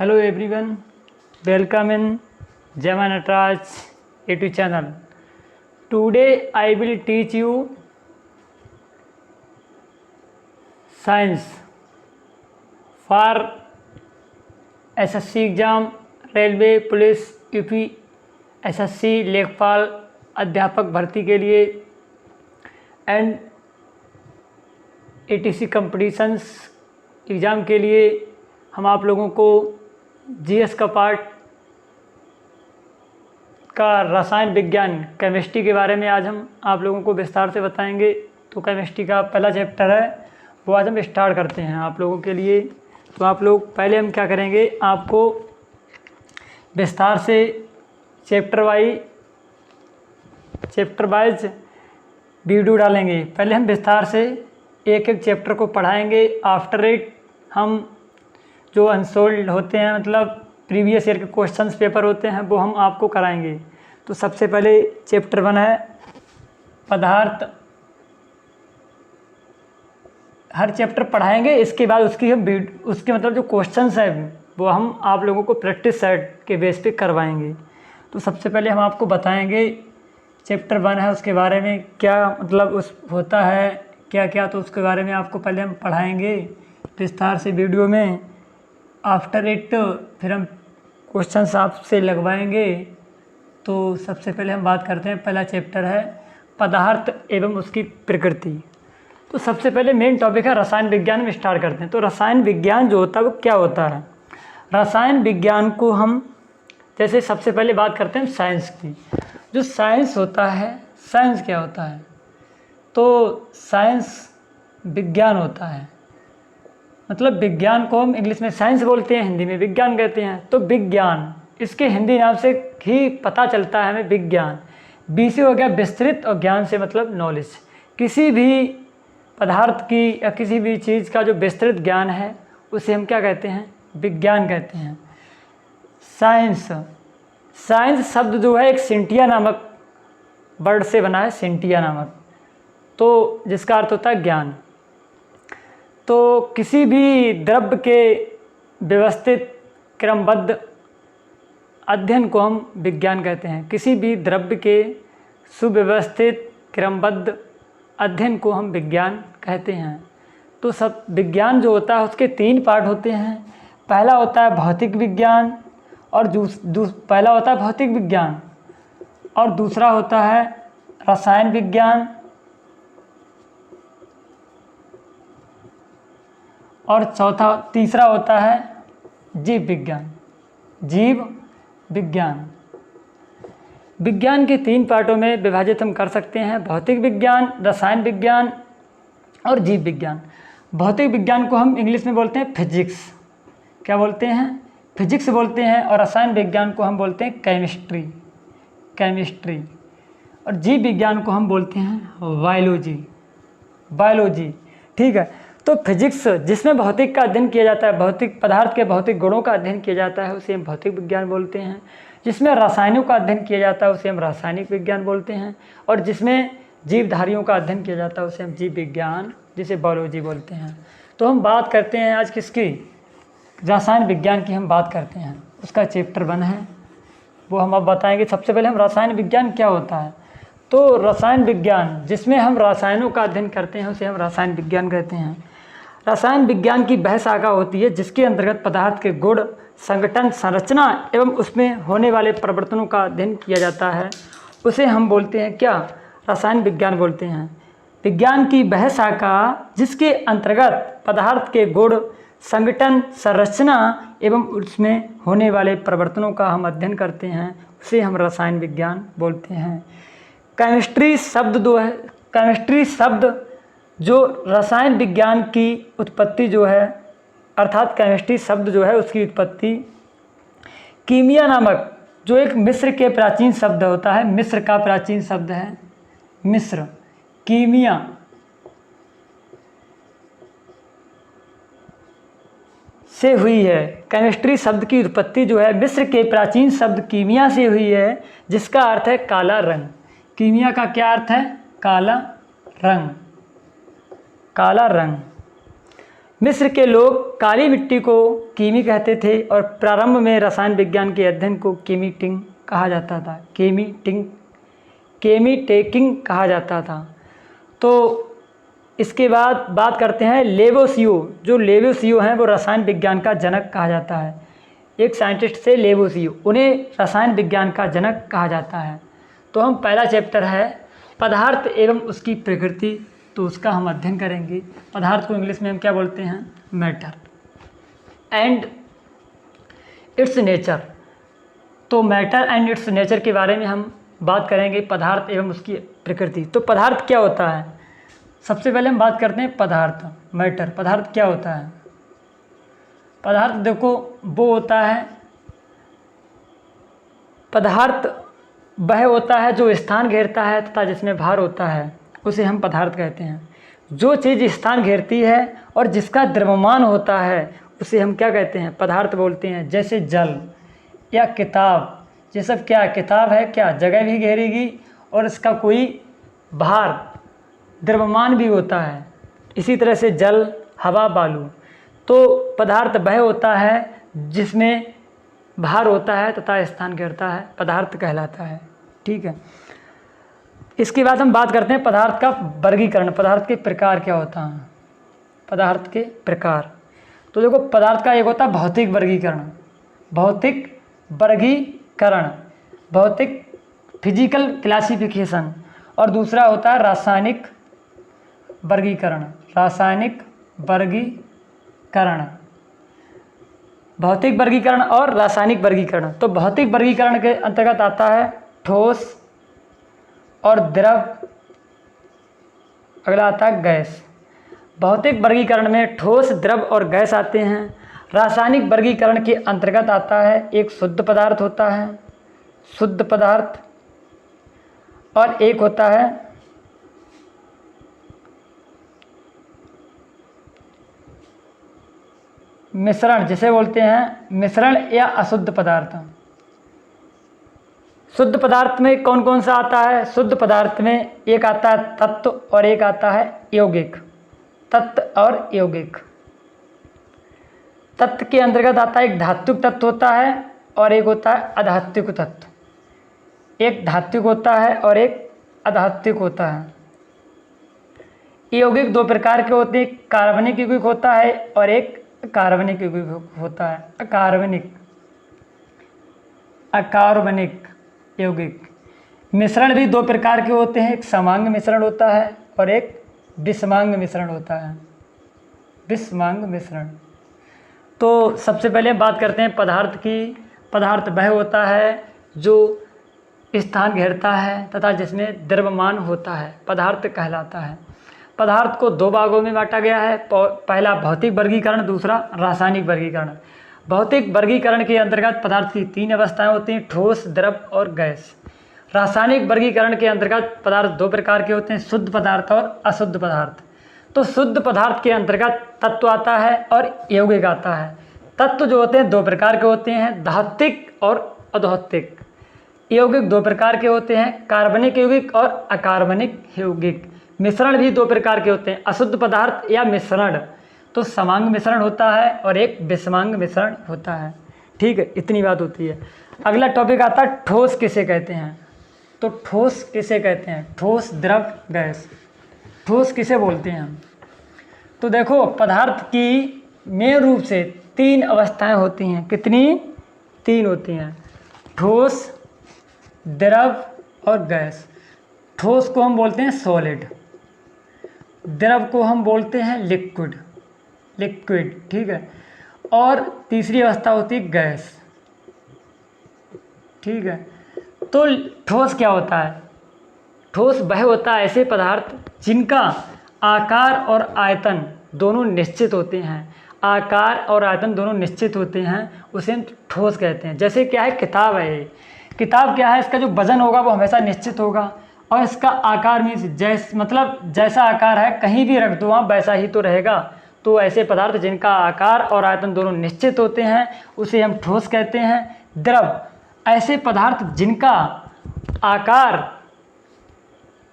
Hello everyone, welcome in Jama Nataraj YouTube channel. Today I will teach you science for SSC exam, railway, police, UP, SSC, लेखपाल, अध्यापक भर्ती के लिए and ATC competitions exam के लिए हम आप लोगों को जीएस का पार्ट का रसायन विज्ञान केमिस्ट्री के बारे में आज हम आप लोगों को विस्तार से बताएंगे। तो केमिस्ट्री का पहला चैप्टर है वो आज हम स्टार्ट करते हैं आप लोगों के लिए। तो आप लोग पहले हम क्या करेंगे, आपको विस्तार से चैप्टर वाइज वीडियो डालेंगे। पहले हम विस्तार से एक एक चैप्टर को पढ़ाएंगे। आफ्टर इट हम जो अनसोल्ड होते हैं, मतलब प्रीवियस ईयर के क्वेश्चंस पेपर होते हैं, वो हम आपको कराएंगे। तो सबसे पहले चैप्टर 1 है पदार्थ। हर चैप्टर पढ़ाएंगे, इसके बाद उसके मतलब जो क्वेश्चंस हैं वो हम आप लोगों को प्रैक्टिस सेट के बेस पे करवाएंगे। तो सबसे पहले हम आपको बताएंगे चैप्टर 1 है उसके बारे में क्या मतलब उस होता है क्या क्या, तो उसके बारे में आपको पहले हम पढ़ाएंगे विस्तार से वीडियो में। आफ्टर इट फिर हम क्वेश्चंस आपसे लगवाएंगे। तो सबसे पहले हम बात करते हैं, पहला चैप्टर है पदार्थ एवं उसकी प्रकृति। तो सबसे पहले मेन टॉपिक है रसायन विज्ञान में स्टार्ट करते हैं। तो रसायन विज्ञान जो होता है वो क्या होता है। रसायन विज्ञान को हम जैसे सबसे पहले बात करते हैं साइंस की। जो साइंस होता है, साइंस क्या होता है, तो साइंस विज्ञान होता है। मतलब विज्ञान को हम इंग्लिश में साइंस बोलते हैं, हिंदी में विज्ञान कहते हैं। तो विज्ञान, इसके हिंदी नाम से ही पता चलता है हमें विज्ञान। बी से हो गया विस्तृत और ज्ञान से मतलब नॉलेज। किसी भी पदार्थ की या किसी भी चीज़ का जो विस्तृत ज्ञान है उसे हम क्या कहते हैं, विज्ञान कहते हैं। साइंस शब्द जो है एक सिंटिया नामक वर्ड से बना है, सिंटिया नामक, तो जिसका अर्थ होता है ज्ञान। तो किसी भी द्रव्य के व्यवस्थित क्रमबद्ध अध्ययन को हम विज्ञान कहते हैं। किसी भी द्रव्य के सुव्यवस्थित क्रमबद्ध अध्ययन को हम विज्ञान कहते हैं। तो सब विज्ञान जो होता है उसके 3 पार्ट होते हैं। पहला होता है भौतिक विज्ञान और पहला होता है भौतिक विज्ञान और दूसरा होता है रसायन विज्ञान और तीसरा होता है जीव विज्ञान। विज्ञान के 3 पार्टों में विभाजित हम कर सकते हैं, भौतिक विज्ञान, रसायन विज्ञान और जीव विज्ञान। भौतिक विज्ञान को हम इंग्लिश में बोलते हैं फिजिक्स, क्या बोलते हैं, फिजिक्स बोलते हैं। और रसायन विज्ञान को हम बोलते हैं केमिस्ट्री। और जीव विज्ञान को हम बोलते हैं बायोलॉजी। ठीक है। तो फिजिक्स जिसमें भौतिक का अध्ययन किया जाता है, भौतिक पदार्थ के भौतिक गुणों का अध्ययन किया जाता है, उसे हम भौतिक विज्ञान बोलते हैं। जिसमें रसायनों का अध्ययन किया जाता है उसे हम रासायनिक विज्ञान बोलते हैं। और जिसमें जीवधारियों का अध्ययन किया जाता है उसे हम जीव विज्ञान, जिसे बायोलॉजी बोलते हैं। तो हम बात करते हैं आज किसकी, रसायन विज्ञान की हम बात करते हैं। उसका चैप्टर 1 है वो हम अब बताएंगे। सबसे पहले हम रसायन विज्ञान क्या होता है। तो रसायन विज्ञान जिसमें हम रसायनों का अध्ययन करते हैं उसे हम रसायन विज्ञान कहते हैं। रसायन विज्ञान की वह शाखा होती है जिसके अंतर्गत पदार्थ के गुण, संगठन, संरचना एवं उसमें होने वाले परिवर्तनों का अध्ययन किया जाता है। उसे हम बोलते हैं क्या, रसायन विज्ञान बोलते हैं। विज्ञान की वह शाखा जिसके अंतर्गत पदार्थ के गुण, संगठन, संरचना एवं उसमें होने वाले परिवर्तनों का हम अध्ययन करते हैं, उसे हम रसायन विज्ञान बोलते हैं। केमिस्ट्री शब्द जो रसायन विज्ञान की उत्पत्ति जो है, अर्थात केमिस्ट्री शब्द जो है उसकी उत्पत्ति कीमिया नामक जो एक मिस्र के प्राचीन शब्द होता है, मिस्र का प्राचीन शब्द है मिस्र, कीमिया से हुई है। केमिस्ट्री शब्द की उत्पत्ति जो है मिस्र के प्राचीन शब्द कीमिया से हुई है, जिसका अर्थ है काला रंग। कीमिया का क्या अर्थ है, काला रंग। मिस्र के लोग काली मिट्टी को कीमी कहते थे और प्रारंभ में रसायन विज्ञान के अध्ययन को कीमीटिंग कहा जाता था। केमीटेकिंग कहा जाता था। तो इसके बाद बात करते हैं लेवोसियो। जो लेवोसियो हैं वो रसायन विज्ञान का जनक कहा जाता है। एक साइंटिस्ट से लेवोसियो, उन्हें रसायन विज्ञान का जनक कहा जाता है। तो हम पहला चैप्टर है पदार्थ एवं उसकी प्रकृति, तो उसका हम अध्ययन करेंगे। पदार्थ को इंग्लिश में हम क्या बोलते हैं? Matter and it's nature. तो मैटर एंड इट्स नेचर के बारे में हम बात करेंगे, पदार्थ एवं उसकी प्रकृति। तो पदार्थ क्या होता है? सबसे पहले हम बात करते हैं पदार्थ, मैटर। पदार्थ क्या होता है? पदार्थ देखो वो होता है, पदार्थ वह होता है जो स्थान घेरता है तथा जिसमें भार होता है, उसे हम पदार्थ कहते हैं। जो चीज़ स्थान घेरती है और जिसका द्रव्यमान होता है उसे हम क्या कहते हैं? पदार्थ बोलते हैं। जैसे जल या किताब, ये सब क्या किताब है, क्या जगह भी घेरेगी और इसका कोई भार द्रव्यमान भी होता है। इसी तरह से जल, हवा, बालू। तो पदार्थ वह होता है जिसमें भार होता है तथा स्थान घेरता है, पदार्थ कहलाता है। ठीक है। इसके बाद हम बात करते हैं पदार्थ का वर्गीकरण। पदार्थ के प्रकार क्या होता है? पदार्थ के प्रकार, तो देखो पदार्थ का एक होता है भौतिक वर्गीकरण, भौतिक फिजिकल क्लासिफिकेशन, और दूसरा होता है रासायनिक वर्गीकरण। भौतिक वर्गीकरण और रासायनिक वर्गीकरण। तो भौतिक वर्गीकरण के अंतर्गत आता है ठोस और द्रव, अगला आता है गैस। भौतिक वर्गीकरण में ठोस, द्रव और गैस आते हैं। रासायनिक वर्गीकरण के अंतर्गत आता है एक शुद्ध पदार्थ होता है, शुद्ध पदार्थ, और एक होता है मिश्रण, जिसे बोलते हैं मिश्रण या अशुद्ध पदार्थ। शुद्ध पदार्थ में कौन कौन सा आता है? शुद्ध पदार्थ में एक आता है तत्व और एक आता है यौगिक। तत्व और यौगिक। तत्व के अंतर्गत आता है एक धात्विक तत्व होता है और एक होता है अधात्विक तत्व। एक धात्विक होता है और एक अधात्विक होता है। यौगिक दो प्रकार के होते हैं, कार्बनिक यौगिक होता है और एक अकार्बनिक यौगिक होता है। अकार्बनिक यौगिक। मिश्रण भी दो प्रकार के होते हैं, एक समांग मिश्रण होता है और एक विषमांग मिश्रण होता है। विषमांग मिश्रण। तो सबसे पहले बात करते हैं पदार्थ की। पदार्थ वह होता है जो स्थान घेरता है तथा जिसमें द्रव्यमान होता है, पदार्थ कहलाता है। पदार्थ को दो भागों में बांटा गया है, पहला भौतिक वर्गीकरण, दूसरा रासायनिक वर्गीकरण। भौतिक वर्गीकरण के अंतर्गत पदार्थ की तीन अवस्थाएं होती हैं, ठोस, द्रव और गैस। रासायनिक वर्गीकरण के अंतर्गत पदार्थ दो प्रकार के होते हैं, शुद्ध पदार्थ और अशुद्ध पदार्थ। तो शुद्ध पदार्थ के अंतर्गत तत्व आता है और यौगिक आता है। तत्व जो होते हैं दो प्रकार के होते हैं, धात्विक और अधौतिक। यौगिक दो प्रकार के होते हैं, कार्बनिक यौगिक और अकार्बनिक यौगिक। मिश्रण भी दो प्रकार के होते हैं, अशुद्ध पदार्थ या मिश्रण। तो समांग मिश्रण होता है और एक विषमांग मिश्रण होता है। ठीक है, इतनी बात होती है। अगला टॉपिक आता है ठोस किसे कहते हैं। तो ठोस किसे कहते हैं? ठोस, द्रव, गैस। ठोस किसे बोलते हैं हम? तो देखो पदार्थ की मेन रूप से तीन अवस्थाएं होती हैं। कितनी? तीन होती हैं, ठोस, द्रव और गैस। ठोस को हम बोलते हैं सॉलिड, द्रव को हम बोलते हैं लिक्विड। ठीक है, और तीसरी अवस्था होती है गैस। ठीक है। तो ठोस क्या होता है? ठोस वह होता है ऐसे पदार्थ जिनका आकार और आयतन दोनों निश्चित होते हैं। आकार और आयतन दोनों निश्चित होते हैं, उसे हम ठोस कहते हैं। जैसे क्या है, किताब है। किताब क्या है, इसका जो वजन होगा वो हमेशा निश्चित होगा और इसका आकार में जैसा आकार है कहीं भी रख दो वहाँ वैसा ही तो रहेगा। तो ऐसे पदार्थ जिनका आकार और आयतन दोनों निश्चित होते हैं उसे हम ठोस कहते हैं। द्रव, ऐसे पदार्थ जिनका आकार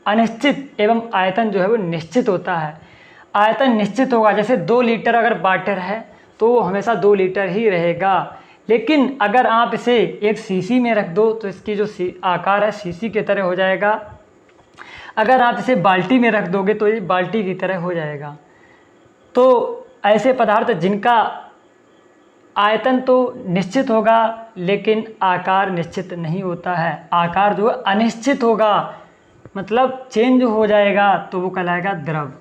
अनिश्चित एवं आयतन जो है वो निश्चित होता है। आयतन निश्चित होगा। जैसे 2 लीटर अगर वाटर है तो वो हमेशा 2 लीटर ही रहेगा। लेकिन अगर आप इसे एक शीशी में रख दो तो इसकी जो आकार है शीशी की तरह हो जाएगा। अगर आप इसे बाल्टी में रख दोगे तो ये बाल्टी की तरह हो जाएगा। तो ऐसे पदार्थ जिनका आयतन तो निश्चित होगा लेकिन आकार निश्चित नहीं होता है, आकार जो अनिश्चित होगा मतलब चेंज हो जाएगा, तो वो कहलाएगा द्रव।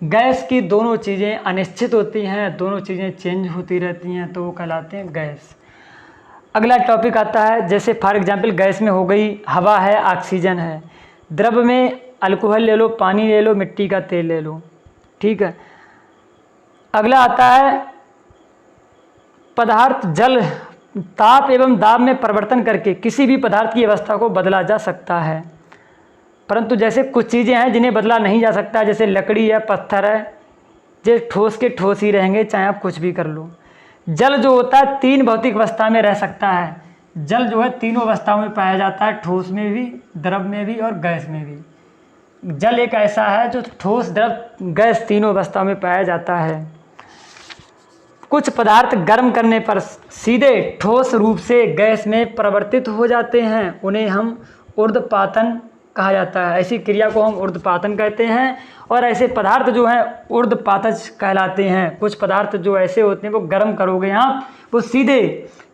गैस की दोनों चीज़ें अनिश्चित होती हैं, दोनों चीज़ें चेंज होती रहती हैं, तो वो कहलाते हैं गैस। अगला टॉपिक आता है, जैसे फॉर एग्जांपल गैस में हो गई हवा है, ऑक्सीजन है। द्रव में अल्कोहल ले लो, पानी ले लो, मिट्टी का तेल ले लो, ठीक है। अगला आता है पदार्थ जल, ताप एवं दाब में परिवर्तन करके किसी भी पदार्थ की अवस्था को बदला जा सकता है। परंतु जैसे कुछ चीज़ें हैं जिन्हें बदला नहीं जा सकता, जैसे लकड़ी है, पत्थर है, जो ठोस के ठोस ही रहेंगे चाहे आप कुछ भी कर लो। जल जो होता है 3 भौतिक अवस्था में रह सकता है। जल जो है तीनों अवस्थाओं में पाया जाता है, ठोस में भी, द्रव में भी और गैस में भी। जल एक ऐसा है जो ठोस, द्रव, गैस तीनों अवस्थाओं में पाया जाता है। कुछ पदार्थ गर्म करने पर सीधे ठोस रूप से गैस में परिवर्तित हो जाते हैं, उन्हें हम ऊर्ध्वपातन कहा जाता है। ऐसी क्रिया को हम ऊर्ध्वपातन कहते हैं। और ऐसे पदार्थ जो हैं ऊर्ध्वपातज कहलाते हैं। कुछ पदार्थ जो ऐसे होते हैं वो गर्म करोगे आप, वो सीधे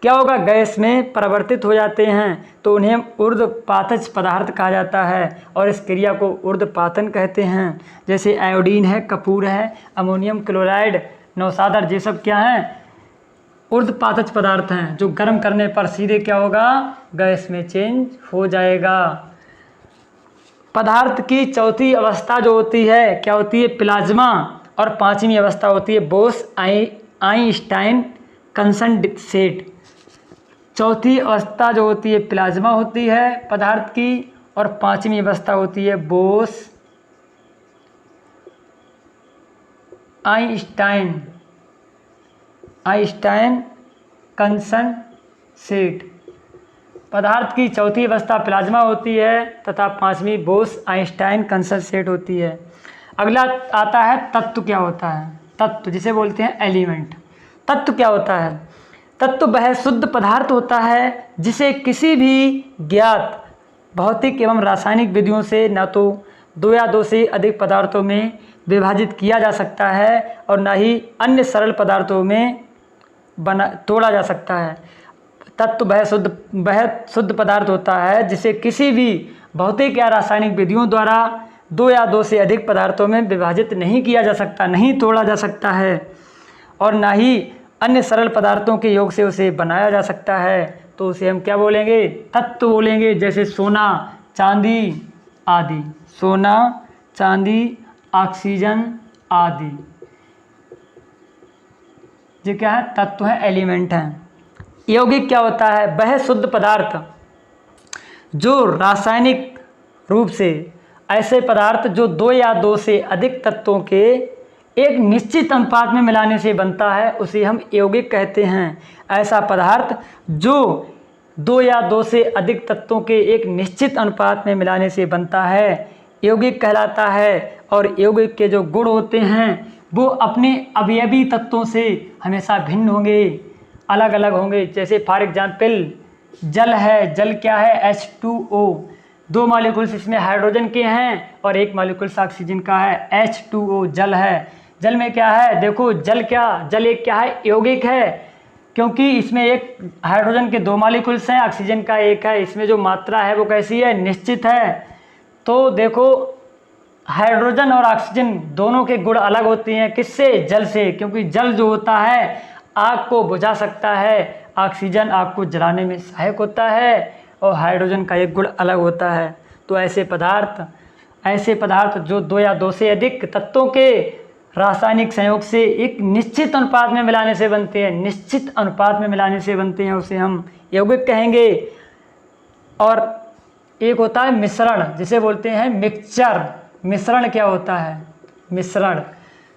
क्या होगा, गैस में परिवर्तित हो जाते हैं, तो उन्हें ऊर्ध्वपातज पदार्थ कहा जाता है और इस क्रिया को ऊर्ध्वपातन कहते हैं। जैसे आयोडीन है, कपूर है, अमोनियम क्लोराइड, नौसादर, ये सब क्या हैं, ऊर्ध्वपातज पदार्थ हैं जो गर्म करने पर सीधे क्या होगा, गैस में चेंज हो जाएगा। पदार्थ की चौथी अवस्था जो होती है क्या होती है, प्लाज्मा, और 5वीं अवस्था होती है बोस आइंस्टाइन कंडेंसेट। चौथी अवस्था जो होती है प्लाज्मा होती है पदार्थ की, और 5वीं अवस्था होती है बोस आइंस्टाइन कंडेंसेट। पदार्थ की चौथी अवस्था प्लाज्मा होती है तथा 5वीं बोस आइंस्टाइन कंडेंसेट होती है। अगला आता है तत्व क्या होता है। तत्व जिसे बोलते हैं एलिमेंट। तत्व क्या होता है, तत्व वह शुद्ध पदार्थ होता है जिसे किसी भी ज्ञात भौतिक एवं रासायनिक विधियों से न तो 2 या 2 से अधिक पदार्थों में विभाजित किया जा सकता है और न ही अन्य सरल पदार्थों में तोड़ा जा सकता है। तत्व वह शुद्ध पदार्थ होता है जिसे किसी भी भौतिक या रासायनिक विधियों द्वारा 2 या 2 से अधिक पदार्थों में विभाजित नहीं किया जा सकता, नहीं तोड़ा जा सकता है, और ना ही अन्य सरल पदार्थों के योग से उसे बनाया जा सकता है। तो उसे हम क्या बोलेंगे, तत्व बोलेंगे। जैसे सोना, चांदी आदि, सोना, चांदी, ऑक्सीजन आदि, ये क्या है, तत्व है, एलिमेंट हैं। यौगिक क्या होता है, वह शुद्ध पदार्थ जो रासायनिक रूप से ऐसे पदार्थ जो 2 या 2 से अधिक तत्वों के एक निश्चित अनुपात में मिलाने से बनता है, उसे हम यौगिक कहते हैं। ऐसा पदार्थ जो 2 या 2 से अधिक तत्वों के एक निश्चित अनुपात में मिलाने से बनता है, यौगिक कहलाता है। और यौगिक के जो गुण होते हैं वो अपने अवयवी तत्वों से हमेशा भिन्न होंगे, अलग अलग होंगे। जैसे फॉर एग्जाम्पल जल है, जल क्या है, H2O, 2 मॉलिक्यूल्स इसमें हाइड्रोजन के हैं और 1 मॉलिक्यूल्स ऑक्सीजन का है, H2O जल है। जल में क्या है, देखो जल एक क्या है, यौगिक है, क्योंकि इसमें एक हाइड्रोजन के 2 मॉलिक्यूल्स हैं, ऑक्सीजन का 1 है। इसमें जो मात्रा है वो कैसी है, निश्चित है। तो देखो हाइड्रोजन और ऑक्सीजन दोनों के गुण अलग होते हैं, किससे, जल से, क्योंकि जल जो होता है आग को बुझा सकता है, ऑक्सीजन आग को जलाने में सहायक होता है, और हाइड्रोजन का एक गुण अलग होता है। तो ऐसे पदार्थ जो 2 या 2 से अधिक तत्वों के रासायनिक संयोग से एक निश्चित अनुपात में मिलाने से बनते हैं, निश्चित अनुपात में मिलाने से बनते हैं, उसे हम यौगिक कहेंगे। और एक होता है मिश्रण, जिसे बोलते हैं मिक्सचर। मिश्रण क्या होता है, मिश्रण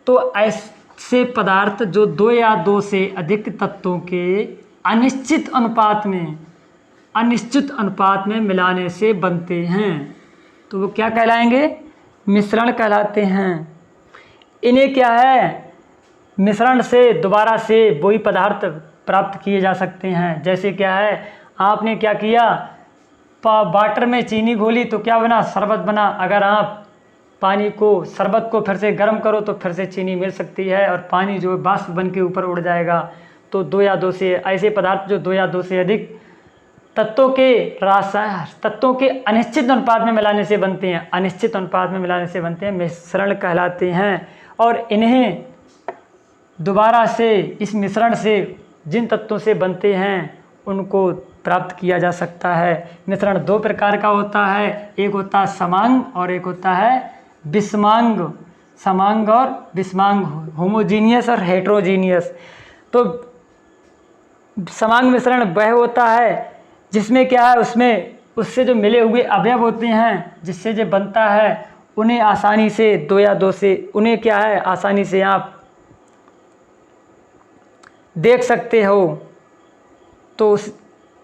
तो ऐसे पदार्थ जो 2 या 2 से अधिक तत्वों के अनिश्चित अनुपात में मिलाने से बनते हैं, तो वो क्या कहलाएंगे, मिश्रण कहलाते हैं। इन्हें क्या है, मिश्रण से दोबारा से वही पदार्थ प्राप्त किए जा सकते हैं। जैसे क्या है, आपने क्या किया, वाटर में चीनी घोली तो क्या बना, शरबत बना। अगर आप पानी को, शरबत को फिर से गर्म करो तो फिर से चीनी मिल सकती है और पानी जो वाष्प बन के ऊपर उड़ जाएगा। तो 2 या 2 से ऐसे पदार्थ जो 2 या 2 से अधिक तत्वों के अनिश्चित अनुपात में मिलाने से बनते हैं, अनिश्चित अनुपात में मिलाने से बनते हैं, मिश्रण कहलाते हैं। और इन्हें दोबारा से इस मिश्रण से जिन तत्वों से बनते हैं उनको प्राप्त किया जा सकता है। मिश्रण 2 प्रकार का होता है, एक होता है समांग और एक होता है विषमांग। समांग और विषमांग, होमोजीनियस और हेट्रोजीनियस। तो समांग मिश्रण वह होता है जिसमें क्या है, उसमें उससे जो मिले हुए अवयव होते हैं जिससे जो बनता है उन्हें आसानी से 2 या 2 से उन्हें क्या है आसानी से आप देख सकते हो। तो उस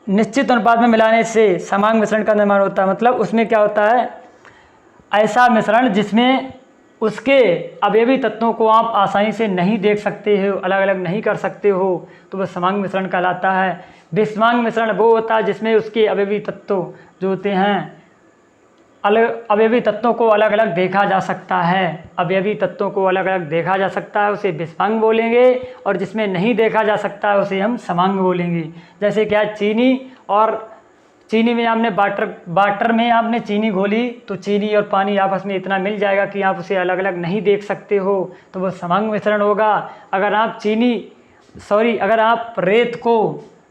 निश्चित अनुपात में मिलाने से समांग मिश्रण का निर्माण होता है। मतलब उसमें क्या होता है, ऐसा मिश्रण जिसमें उसके अवयवी तत्वों को आप आसानी से नहीं देख सकते हो, अलग अलग नहीं कर सकते हो, तो वह समांग मिश्रण कहलाता है। विषमांग मिश्रण वो होता है जिसमें उसके अवयवी तत्व जो होते हैं, अलग अवयवी तत्वों को अलग अलग देखा जा सकता है, अवयवी तत्वों को अलग अलग देखा जा सकता है, उसे विषमांग बोलेंगे। और जिसमें नहीं देखा जा सकता है उसे हम समांग बोलेंगे। जैसे क्या, चीनी में आपने वाटर में आपने चीनी घोली तो चीनी और पानी आपस में इतना मिल जाएगा कि आप उसे अलग अलग नहीं देख सकते हो, तो वह समांग मिश्रण होगा। अगर आप रेत को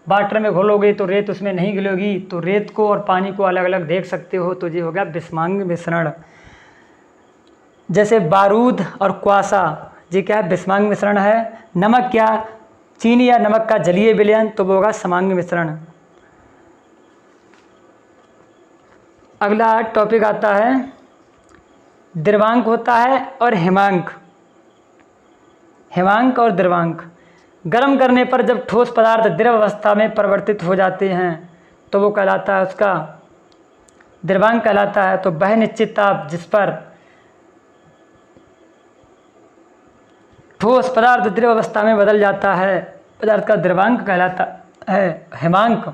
वाटर में घोलोगे तो रेत उसमें नहीं घुलेगी, तो रेत को और पानी को अलग अलग देख सकते हो, तो ये हो गया विषमांग मिश्रण। जैसे बारूद और कुआसा, ये क्या है, विषमांग मिश्रण है। नमक क्या, चीनी या नमक का जलीय विलयन, तो वो होगा समांग मिश्रण। अगला टॉपिक आता है, द्रवांक होता है और हिमांक। हिमांक और द्रवांक, गर्म करने पर जब ठोस पदार्थ द्रव अवस्था में परिवर्तित हो जाते हैं तो वो कहलाता है, उसका द्रवांक कहलाता है। तो वह निश्चित ताप जिस पर ठोस पदार्थ द्रव अवस्था में बदल जाता है पदार्थ का द्रवांक कहलाता है। हिमांक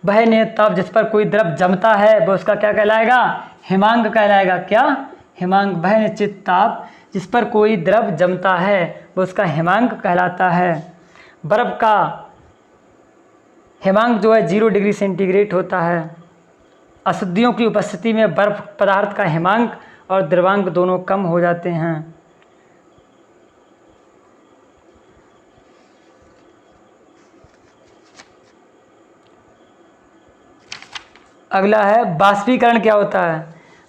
वह नियत ताप जिस पर कोई द्रव जमता है वो उसका क्या कहलाएगा, हिमांक कहलाएगा। क्या, हिमांक। वह निश्चित ताप जिस पर कोई द्रव जमता है वो उसका हिमांक कहलाता है। बर्फ़ का हिमांक जो है 0 डिग्री सेंटीग्रेड होता है। अशुद्धियों की उपस्थिति में बर्फ पदार्थ का हिमांक और द्रवांक दोनों कम हो जाते हैं। अगला है बाष्पीकरण। क्या होता है,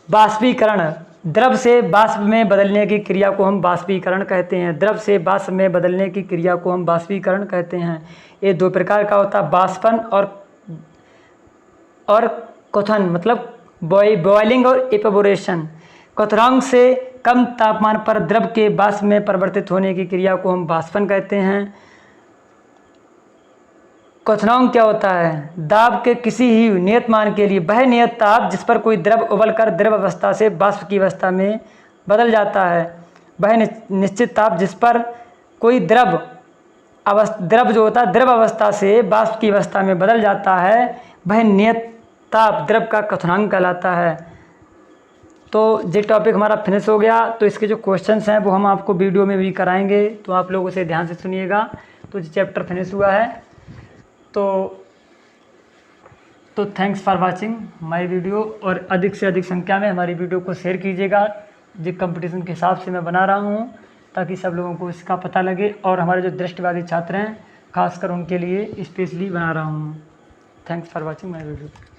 बाष्पीकरण, द्रव से वाष्प में बदलने की क्रिया को हम बाष्पीकरण कहते हैं। द्रव से वाष्प में बदलने की क्रिया को हम बाष्पीकरण कहते हैं। ये 2 प्रकार का होता है, बाष्पन और क्वथन, मतलब बॉइलिंग और इवेपोरेशन। क्वथनांक से कम तापमान पर द्रव के वाष्प में परिवर्तित होने की क्रिया को हम बाष्पन कहते हैं। क्वथनांक क्या होता है, दाब के किसी ही नियत मान के लिए वह नियत ताप जिस पर कोई द्रव उबलकर द्रव अवस्था से वाष्प की अवस्था में बदल जाता है। वह निश्चित ताप जिस पर कोई द्रव जो होता है द्रव अवस्था से वाष्प की अवस्था में बदल जाता है, वह नियत ताप द्रव का क्वथनांक कहलाता है। तो ये टॉपिक हमारा फिनिश हो गया। तो इसके जो क्वेश्चंस हैं वो हम आपको वीडियो में भी कराएंगे, तो आप लोग उसे ध्यान से सुनिएगा। तो ये चैप्टर फिनिश हुआ है। तो thanks for watching my video, और अधिक से अधिक संख्या में हमारी वीडियो को शेयर कीजिएगा। जो कंपटीशन के हिसाब से मैं बना रहा हूँ ताकि सब लोगों को इसका पता लगे, और हमारे जो दृष्टिवादी छात्र हैं खासकर उनके लिए स्पेशली बना रहा हूँ। Thanks for watching my video.